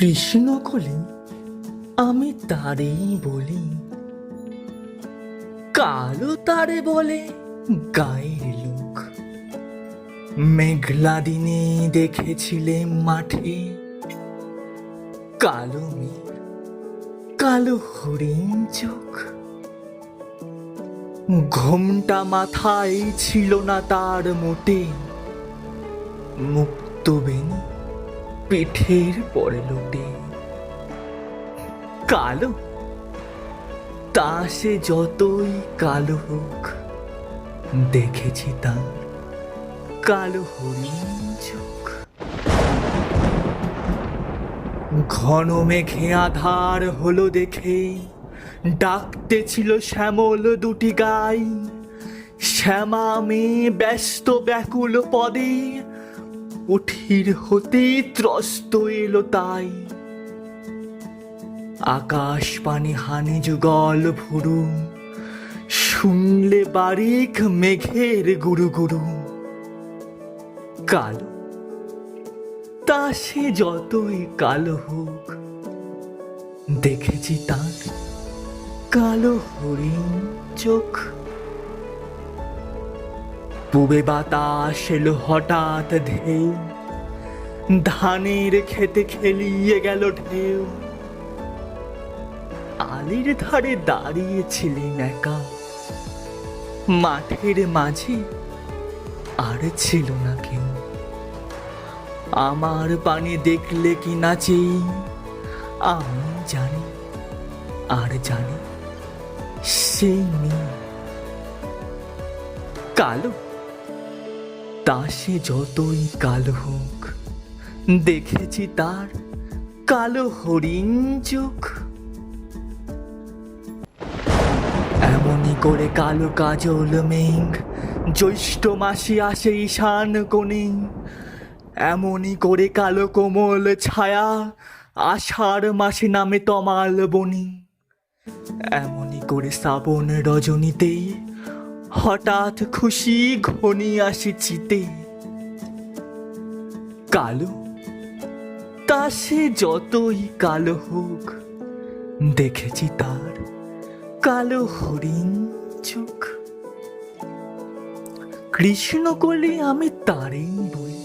কৃষ্ণ কলি আমি তারেই বলি, কালো তারে বলে গায়ের লোক। মেঘলা দিনে দেখেছিলে মাঠে কালো মেঘ, কালো হরিণ চোখ। ঘোমটা মাথায় ছিল না তার মোটে, মুক্ত বেনি পিঠের পরে লোটে। কালো তা সে যতই কালো হোক, দেখেছি তার কালো হরিণ চোখ। ঘন মেঘে আধার হলো দেখে ডাকতেছিল শ্যামল দুটি গাই। শ্যামা মেয়ে ব্যস্ত ব্যাকুল পদে উঠির হতে ত্রস্ত এলো তাই। আকাশ পানে হানি যুগল ভুরু, শুনলে বারিক মেঘের গুরু গুরু। কালো তা সে যতই কালো হোক, দেখেছি তার কালো হরিণ চোখ। পূবে বাতাস এলো হঠাৎ ঢেউ, ধানের খেতে খেলিয়ে গেল ঢেউ। আলির ধারে দাঁড়িয়েছিলেন একা, মাঠের মাঝে আর ছিল না কেউ। আমার পানে দেখলে কি নাচে আমি জানি, আর জানি সেই মেয়ে। কালো তা সে যতই কালো হোক, দেখেছি তার কালো হরিণ চোখ। এমনই করে কালো কাজল মেঘ জ্যৈষ্ঠ মাসে আসে ঈশান কোণে। এমনই করে কালো কোমল ছায়া আষাঢ় মাসে নামে তমাল বনি। এমনই করে শ্রাবণ রজনীতে হঠাৎ খুশি ঘনি আসি চিতে। কালো তা সে যতই কালো হোক, দেখেছি তার কালো হরিণ চোখ। কৃষ্ণ কলি আমি তারেই বলি,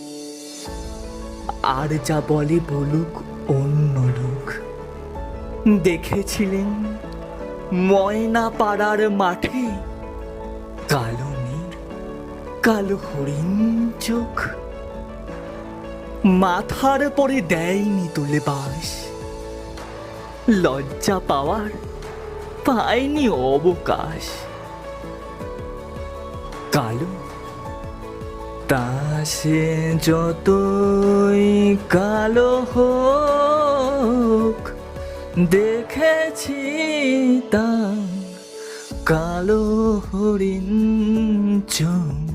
আর যা বলে বলুক অন্য লোক। দেখেছিলেন ময়না পাড়ার মাঠে কালো মেঘ, কালো হরিণ চোখ। মাথার পরে দেয়নি তুলে বাস, লজ্জা পাওয়ার পায়নি অবকাশ। কালো তা সে যতই কালো হোক, দেখেছি তা কালো হরিণ চোখ।